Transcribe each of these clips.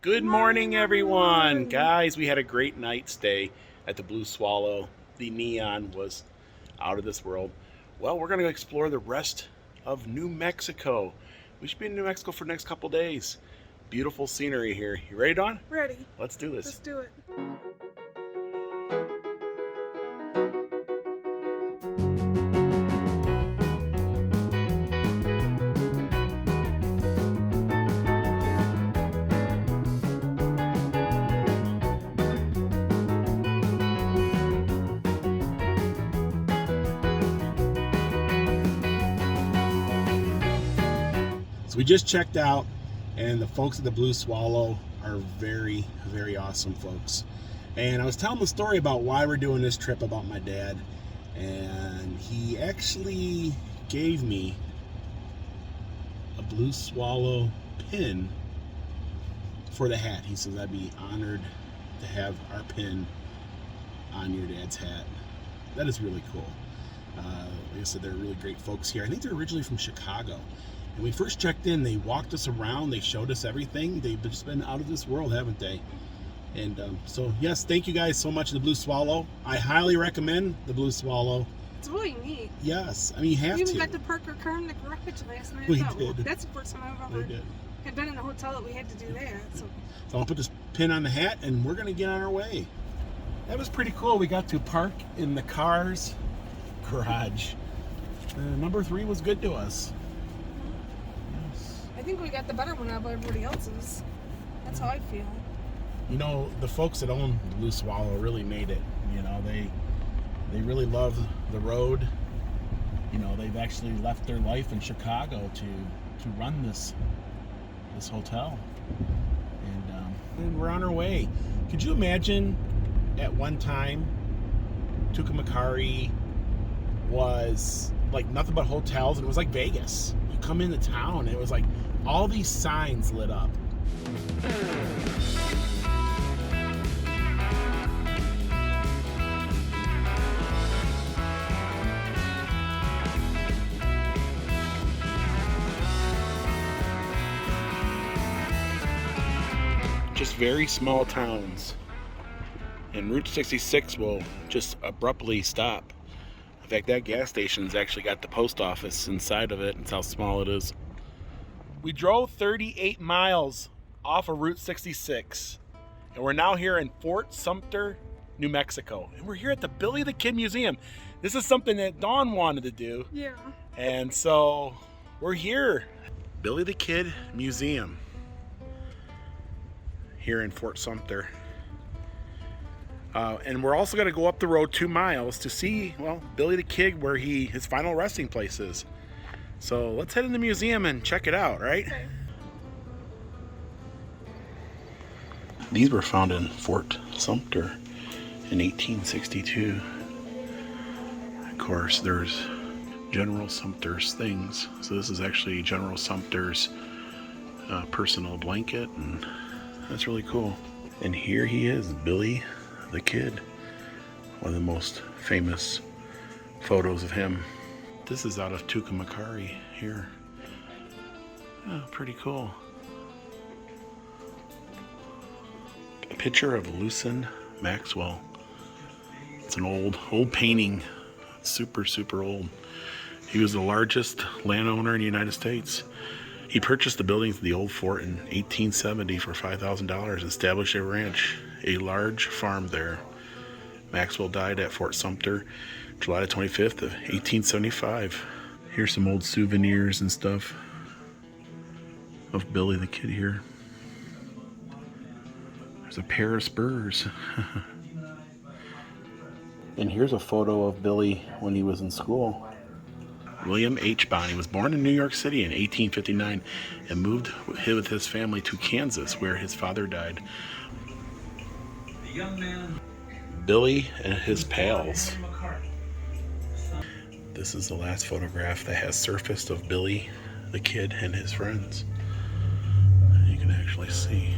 Good morning, everyone. Guys, we had a great night stay at the Blue Swallow. The neon was out of this world. Well, we're going to explore the rest of New Mexico. We should be in New Mexico for the next couple days. Beautiful scenery here. You ready, Dawn? Ready. Let's do this. Let's do it. So we just checked out, and the folks at the Blue Swallow are very, very awesome folks. And I was telling the story about why we're doing this trip about my dad, and he actually gave me a Blue Swallow pin for the hat. He says I'd be honored to have our pin on your dad's hat. That is really cool. Like I said, they're really great folks here. I think they're originally from Chicago. And we first checked in, they walked us around, they showed us everything. They've just been out of this world, haven't they? And so, yes, thank you guys so much to the Blue Swallow. I highly recommend the Blue Swallow. It's really neat. Yes, I mean, you have to. We even got to park our car in the garage last night. We did. That's the first time I've ever had been in a hotel that we had to do that. So I'll put this pin on the hat, and we're going to get on our way. That was pretty cool. We got to park in the car's garage. Number 3 was good to us. I think we got the better one out of everybody else's. That's how I feel. You know, the folks that own the Blue Swallow really made it. You know, they really love the road. You know, they've actually left their life in Chicago to run this hotel. And we're on our way. Could you imagine at one time Tucumcari was like nothing but hotels, and it was like Vegas. You come into town and it was like all these signs lit up. Just very small towns. And Route 66 will just abruptly stop. In fact, that gas station's actually got the post office inside of it. That's how small it is. We drove 38 miles off of Route 66, and we're now here in Fort Sumter, New Mexico. And we're here at the Billy the Kid Museum. This is something that Dawn wanted to do. Yeah. And so we're here. Billy the Kid Museum here in Fort Sumter. And we're also going to go up the road 2 miles to see, well, Billy the Kid, where his final resting place is. So let's head in the museum and check it out, right? Okay. These were found in Fort Sumter in 1862. Of course, there's General Sumter's things. So this is actually General Sumter's personal blanket, and that's really cool. And here he is, Billy the Kid. One of the most famous photos of him. This is out of Tucumcari here. Oh, pretty cool. A picture of Lucien Maxwell. It's an old painting. Super, super old. He was the largest landowner in the United States. He purchased the buildings of the old fort in 1870 for $5,000 and established a ranch, a large farm there. Maxwell died at Fort Sumter July 25th of 1875. Here's some old souvenirs and stuff of Billy the Kid here. There's a pair of spurs. And here's a photo of Billy when he was in school. William H. Bonney was born in New York City in 1859 and moved with his family to Kansas, where his father died. The young man, Billy and his pals. This is the last photograph that has surfaced of Billy the Kid and his friends. You can actually see,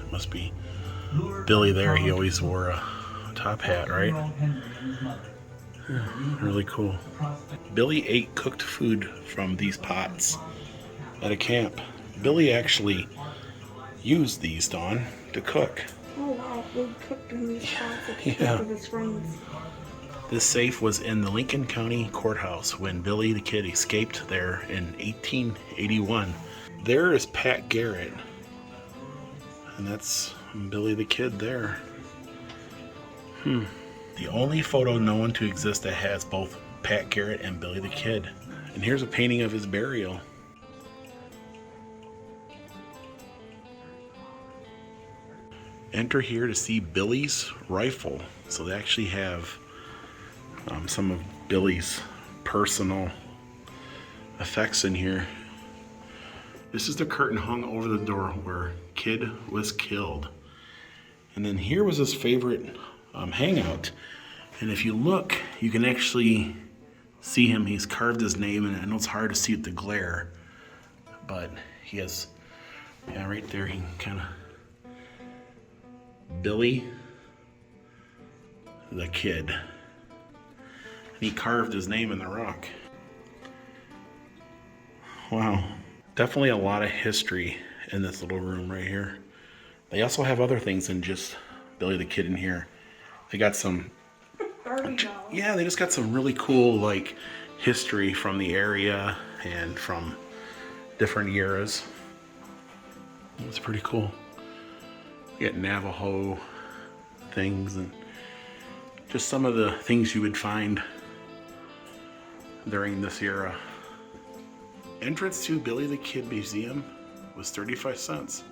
it must be Billy there. He always wore a top hat, right? Really cool. Billy ate cooked food from these pots at a camp. Billy actually used these, Dawn, to cook. Oh wow, we cooked in these spots at Yeah. with his friends. This safe was in the Lincoln County Courthouse when Billy the Kid escaped there in 1881. There is Pat Garrett, and that's Billy the Kid there. The only photo known to exist that has both Pat Garrett and Billy the Kid. And here's a painting of his burial. Enter here to see Billy's rifle. So they actually have some of Billy's personal effects in here. This is the curtain hung over the door where Kid was killed. And then here was his favorite hangout. And if you look, you can actually see him. He's carved his name, and I know it's hard to see with the glare, but he has, yeah, right there, he kind of, Billy the Kid. And he carved his name in the rock. Wow. Definitely a lot of history in this little room right here. They also have other things than just Billy the Kid in here. They got some, yeah, they just got some really cool like history from the area and from different eras. It's pretty cool. You got Navajo things and just some of the things you would find during this era. Entrance to Billy the Kid Museum was 35 cents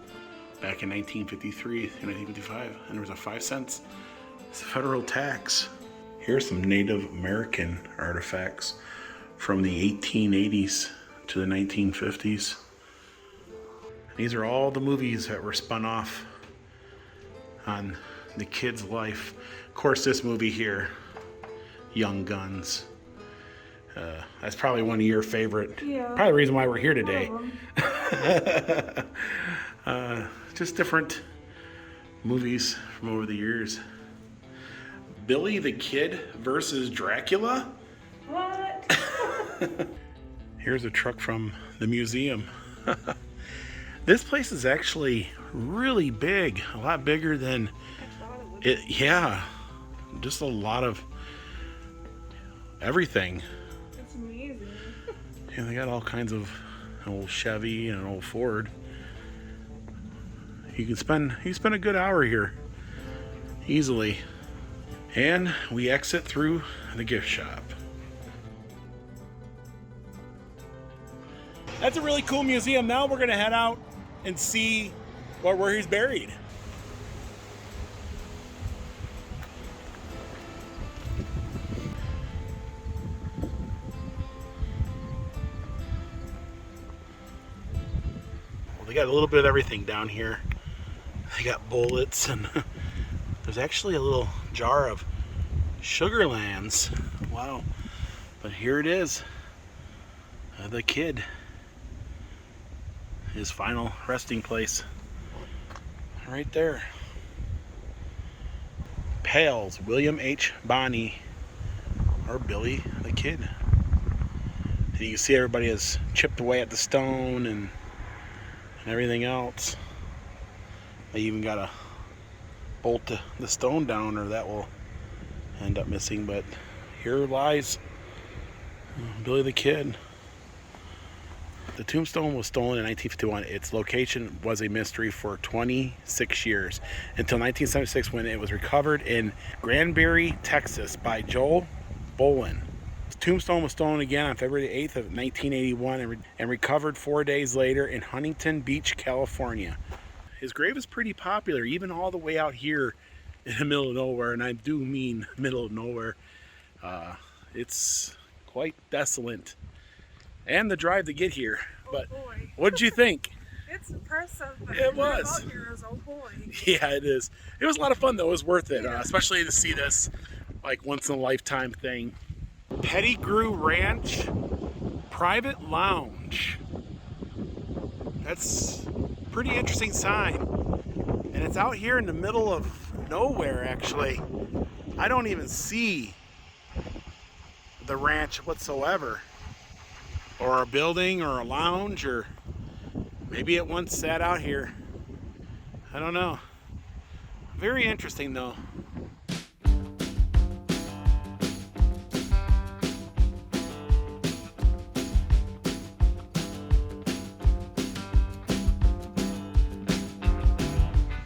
back in 1953 and 1955, and there was a 5 cents federal tax. Here's some Native American artifacts from the 1880s to the 1950s. These are all the movies that were spun off on the kid's life. Of course, this movie here, Young Guns. That's probably one of your favorite. Yeah. Probably the reason why we're here today. Just different movies from over the years. Billy the Kid versus Dracula? What? Here's a truck from the museum. This place is actually really big, a lot bigger than it. Yeah, just a lot of everything. It's amazing. Yeah, they got all kinds of an old Chevy and an old Ford. You can spend a good hour here easily. And we exit through the gift shop. That's a really cool museum. Now we're gonna head out and see where he's buried. Well, they got a little bit of everything down here. They got bullets, and there's actually a little jar of Sugarlands. Wow. But here it is. The Kid. His final resting place. Right there. Pals, William H. Bonney, or Billy the Kid. And you can see everybody has chipped away at the stone and everything else. They even got to bolt the stone down, or that will end up missing. But here lies Billy the Kid. The tombstone was stolen in 1951. Its location was a mystery for 26 years, until 1976, when it was recovered in Granbury, Texas by Joel Bolin. The tombstone was stolen again on February 8th of 1981 and recovered 4 days later in Huntington Beach, California. His grave is pretty popular, even all the way out here in the middle of nowhere, and I do mean middle of nowhere. It's quite desolate. And the drive to get here. But boy. What did you think? It's impressive. It was. Oh boy. Yeah, it is. It was a lot of fun though. It was worth it, especially to see this like once in a lifetime thing. Pettigrew Ranch Private Lounge. That's a pretty interesting sign. And it's out here in the middle of nowhere, actually. I don't even see the ranch whatsoever, or a building or a lounge, or maybe it once sat out here. I don't know. Very interesting though.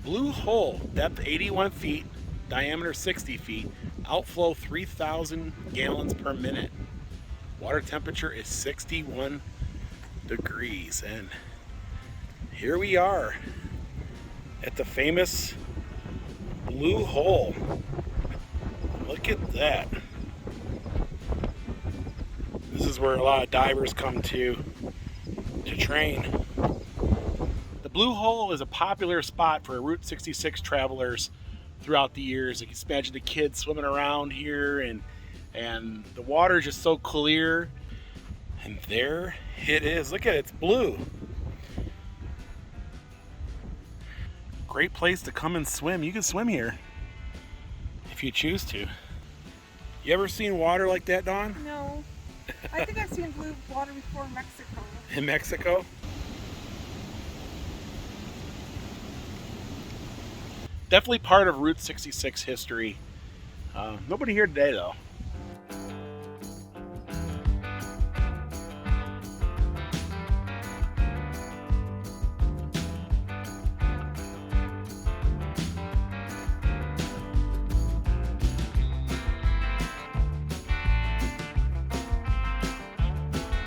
Blue hole, depth 81 feet, diameter 60 feet, outflow 3,000 gallons per minute. Water temperature is 61 degrees. And here we are at the famous Blue Hole. Look at that. This is where a lot of divers come to train. The Blue Hole is a popular spot for Route 66 travelers throughout the years. You can imagine the kids swimming around here, and the water is just so clear. And there it is. Look at it, it's blue. Great place to come and swim. You can swim here if you choose to. You ever seen water like that, Dawn? No. I think I've seen blue water before in Mexico. In Mexico? Definitely part of Route 66 history. Nobody here today, though.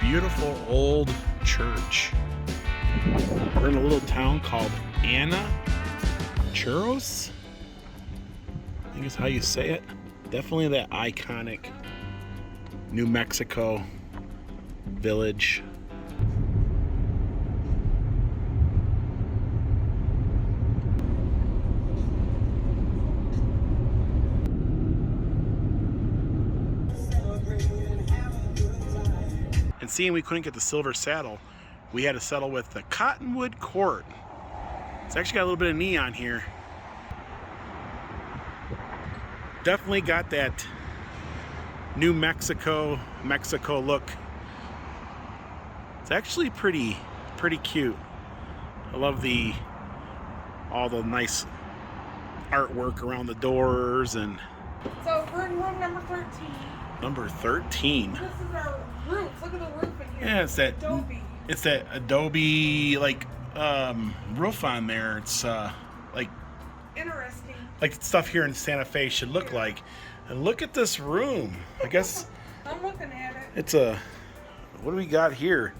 Beautiful old church. We're in a little town called Ana Churros, I think is how you say it. Definitely that iconic New Mexico village. And seeing we couldn't get the silver saddle, we had to settle with the Cottonwood Court. It's actually got a little bit of neon here. Definitely got that New Mexico look. It's actually pretty cute. I love all the nice artwork around the doors. And So we're in room number 13. Number 13. This is our roof. Look at the roof in here. Yeah, it's that Adobe. It's that Adobe roof on there. It's like Interesting. stuff here in Santa Fe should look like. And look at this room. I guess I'm looking at it. it's what do we got here?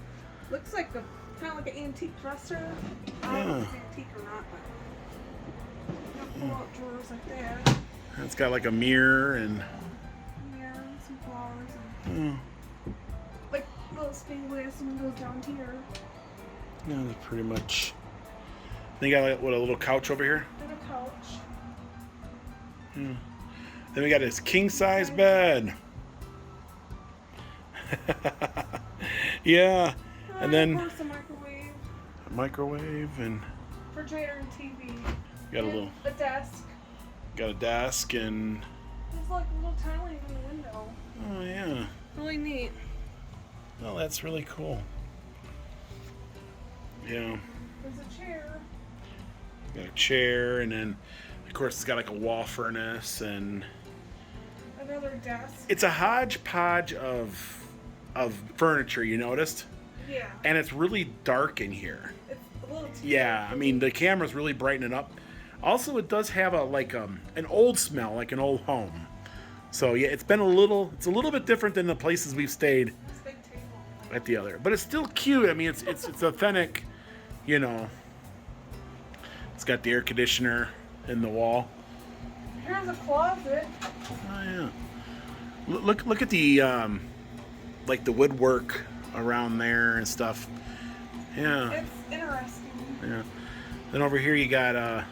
Looks like kind of like an antique dresser. I don't know if it's antique or not, but pull out drawers like that. It's got like a mirror and Yeah, some flowers and like little stained glass windows down here. yeah, that's pretty much. They got like, what, a little couch over here? And a couch. Then we got this king size bed. Yeah, and then of course, a microwave and refrigerator and TV. got And a desk. a desk and There's like a little tiling in the window. oh yeah. Really neat. Oh, that's really cool. Yeah. There's a chair. Got a chair, and then of course it's got like a wall furnace, and Another desk. it's a hodgepodge of furniture, you noticed? Yeah. And it's really dark in here. It's a little too Yeah, I mean the camera's really brightening it up. Also, it does have an old smell, like an old home. So yeah, it's a little bit different than the places we've stayed This big table. at the other. But it's still cute. I mean, it's authentic, you know. It's got the air conditioner in the wall. Here's a closet. Oh yeah. Look at the like the woodwork around there and stuff. Yeah. It's interesting. Yeah. Then over here you got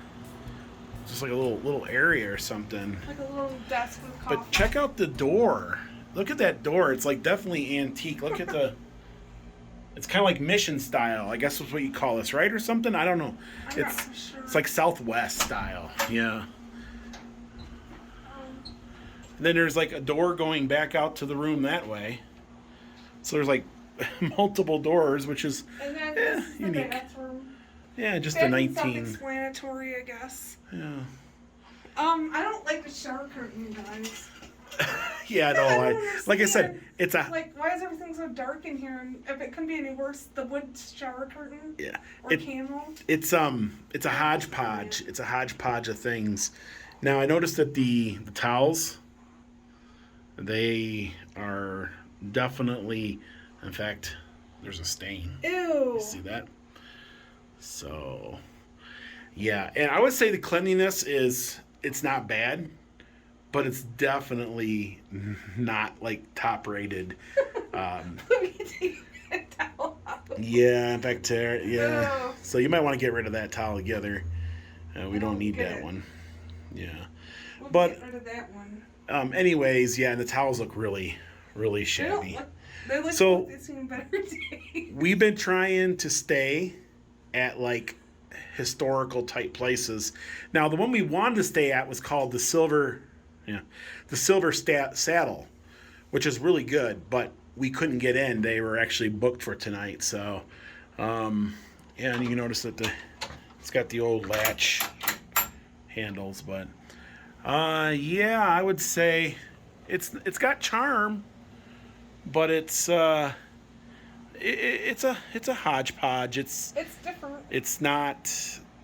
just like a little area or something. Like a little desk with coffee. But check out the door. Look at that door. It's like definitely antique. Look at the. It's kind of like mission style. I guess that's what you call this, right, or something. I don't know. I'm not so sure. It's like Southwest style. Yeah. And then there's like a door going back out to the room that way. So there's like multiple doors, which is And then this is the unique. bathroom. Yeah, just a That's 19. self-explanatory, I guess. Yeah. I don't like the shower curtain, guys. Yeah, no, like I said, it's a like, why is everything so dark in here? And if it couldn't be any worse, the wood shower curtain. yeah. Or candle. It's a hodgepodge. It's a hodgepodge of things. Now I noticed that the towels, they are definitely, in fact, there's a stain. Ew. You see that? So, yeah, and I would say the cleanliness it's not bad, but it's definitely not like top rated. Yeah, in fact, yeah. Oh. So you might want to get rid of that towel altogether. We don't need get that it. one. Yeah, We'll but get rid of that one. anyways, yeah, the towels look really, really shabby. They look So- like they've seen better days. We've been trying to stay at like historical type places. Now, the one we wanted to stay at was called the Silver Saddle, which is really good, but we couldn't get in. They were actually booked for tonight. So, yeah, and you can notice that it's got the old latch handles, but yeah, I would say it's got charm, but it's a hodgepodge. It's different. It's not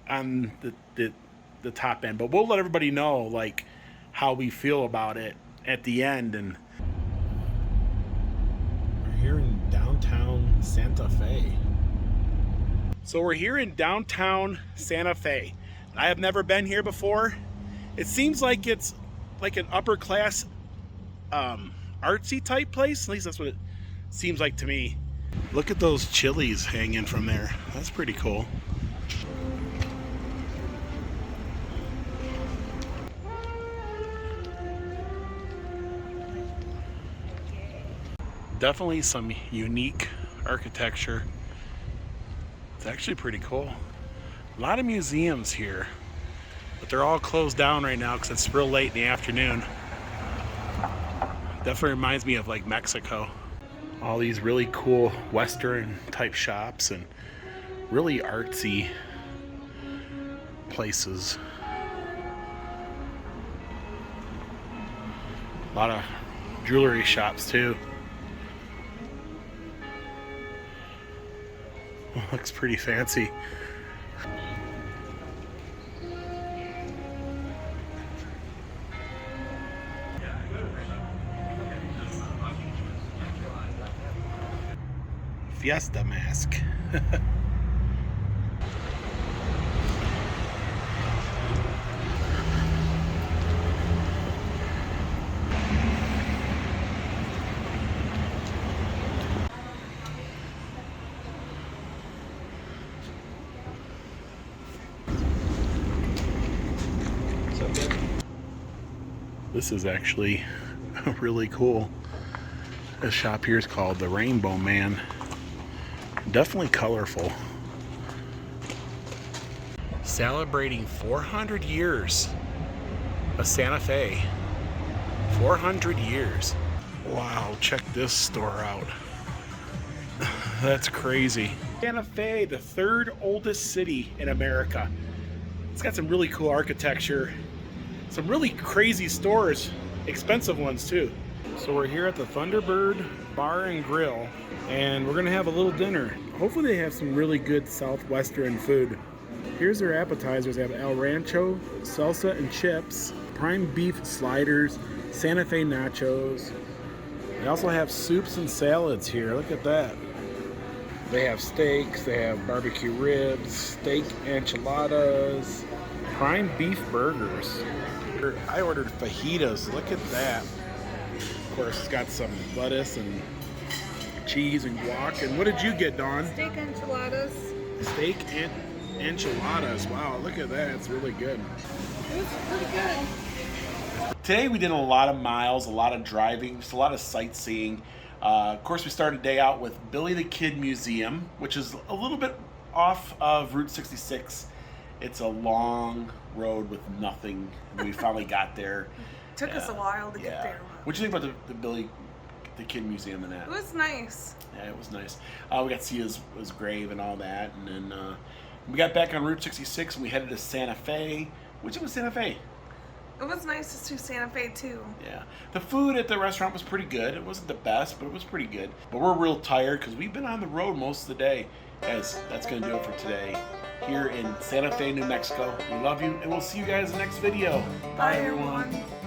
on the top end, but we'll let everybody know like how we feel about it at the end. And we're here in downtown Santa Fe. So we're here in downtown Santa Fe. I have never been here before. It seems like it's like an upper class artsy type place. At least that's what it seems like to me. Look at those chilies hanging from there. That's pretty cool. Definitely some unique architecture. It's actually pretty cool. A lot of museums here, but they're all closed down right now because it's real late in the afternoon. Definitely reminds me of like Mexico. All these really cool Western type shops and really artsy places. A lot of jewelry shops too. Looks pretty fancy. Fiesta mask. This is actually really cool. This shop here is called the Rainbow Man. Definitely colorful. Celebrating 400 years of Santa Fe. 400 years. Wow, check this store out. That's crazy. Santa Fe, the third oldest city in America. It's got some really cool architecture. Some really crazy stores. Expensive ones too. So we're here at the Thunderbird Bar and Grill, and we're gonna have a little dinner. Hopefully they have some really good southwestern food. Here's their appetizers. They have El Rancho, salsa and chips, prime beef sliders, Santa Fe nachos. They also have soups and salads here. Look at that. They have steaks, they have barbecue ribs, steak enchiladas, prime beef burgers. I ordered fajitas. Look at that. Of course, it's got some lettuce and cheese and guac. And what did you get, Dawn? Steak enchiladas. Steak and enchiladas. Wow, look at that. It's really good. It was pretty good. Today we did a lot of miles, a lot of driving, just a lot of sightseeing. Of course, we started the day out with Billy the Kid Museum, which is a little bit off of Route 66. It's a long road with nothing. We finally got there. Took us a while to get there. What do you think about the Billy the Kid Museum and that? It was nice. Yeah, it was nice. We got to see his grave and all that, and then We got back on Route 66 and we headed to Santa Fe. Which was Santa Fe? It was nice to see Santa Fe too. Yeah. The food at the restaurant was pretty good. It wasn't the best, but it was pretty good. But we're real tired because we've been on the road most of the day. Guys, that's going to do it for today here in Santa Fe, New Mexico. We love you, and we'll see you guys in the next video. Bye everyone.